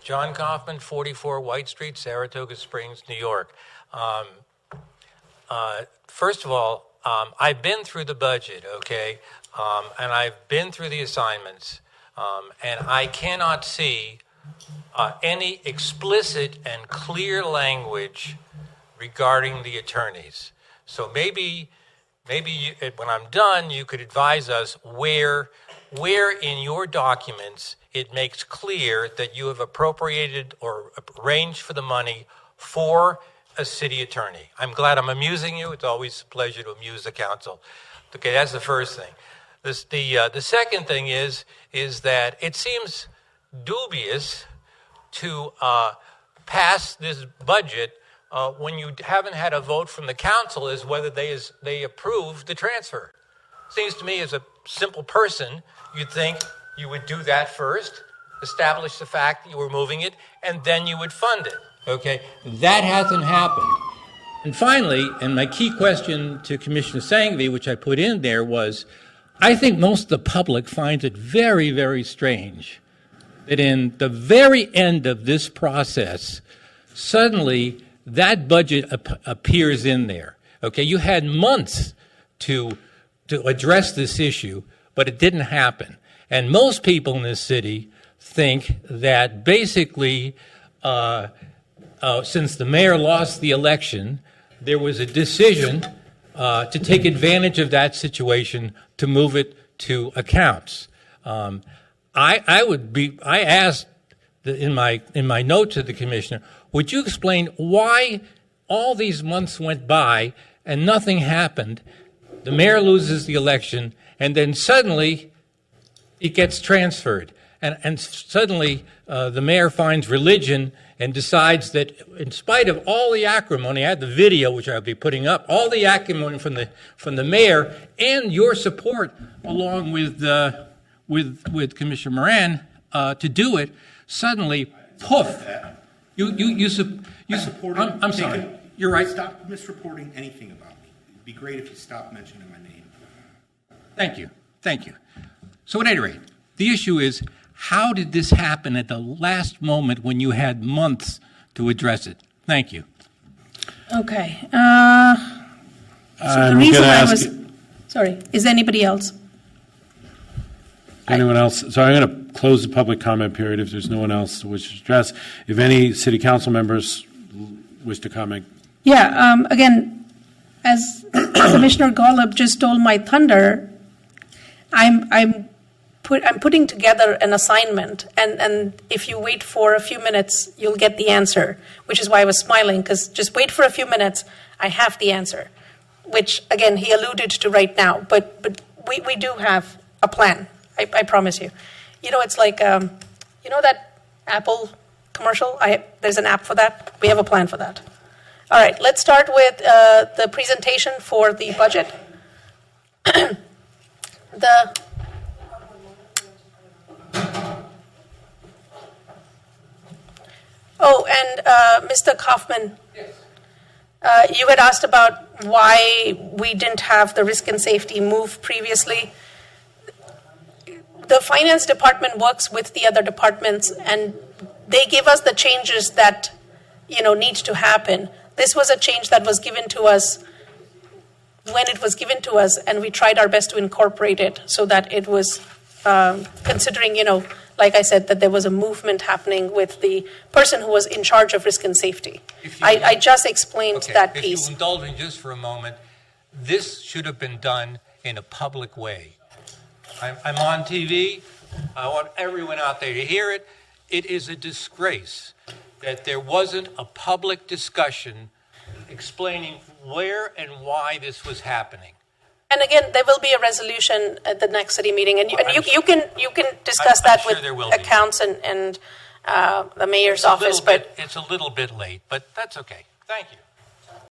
John Kaufman, 44 White Street, Saratoga Springs, New York. First of all, I've been through the budget, okay, and I've been through the assignments, and I cannot see any explicit and clear language regarding the attorneys. So maybe when I'm done, you could advise us where in your documents it makes clear that you have appropriated or arranged for the money for a city attorney. I'm glad I'm amusing you. It's always a pleasure to amuse the council. Okay, that's the first thing. The second thing is that it seems dubious to pass this budget when you haven't had a vote from the council as whether they approve the transfer. Seems to me, as a simple person, you'd think you would do that first, establish the fact that you were moving it, and then you would fund it. Okay, that hasn't happened. And finally, and my key question to Commissioner Sanghvi, which I put in there, was, I think most of the public finds it very, very strange that in the very end of this process, suddenly that budget appears in there. Okay, you had months to address this issue, but it didn't happen. And most people in this city think that basically, since the mayor lost the election, there was a decision to take advantage of that situation to move it to accounts. I asked in my note to the commissioner, would you explain why all these months went by and nothing happened? The mayor loses the election, and then suddenly it gets transferred. And suddenly the mayor finds religion and decides that in spite of all the acrimony, I had the video, which I'll be putting up, all the acrimony from the mayor and your support along with Commissioner Moran to do it, suddenly, poof, I'm sorry, you're right. Stop misreporting anything about me. It'd be great if you stopped mentioning my name. Thank you. So at any rate, the issue is, how did this happen at the last moment when you had months to address it? Thank you. Okay. So the reason I was... Sorry, is there anybody else? Anyone else? So I'm going to close the public comment period if there's no one else to wish to address. If any city council members wish to comment. Yeah, again, as Commissioner Golub just stole my thunder, I'm putting together an assignment, and if you wait for a few minutes, you'll get the answer, which is why I was smiling, because just wait for a few minutes, I have the answer, which, again, he alluded to right now, but we do have a plan, I promise you. You know, it's like, you know that Apple commercial? There's an app for that. We have a plan for that. All right, let's start with the presentation for the budget. Oh, and Mr. Kaufman, yes. You had asked about why we didn't have the risk and safety move previously. The finance department works with the other departments, and they give us the changes that, need to happen. This was a change that was given to us when it was given to us, and we tried our best to incorporate it so that it was considering, like I said, that there was a movement happening with the person who was in charge of risk and safety. I just explained that piece. If you indulge me just for a moment, this should have been done in a public way. I'm on TV. I want everyone out there to hear it. It is a disgrace that there wasn't a public discussion explaining where and why this was happening. And again, there will be a resolution at the next city meeting, and you can discuss that with accounts and the mayor's office. But it's a little bit late, but that's okay. Thank you.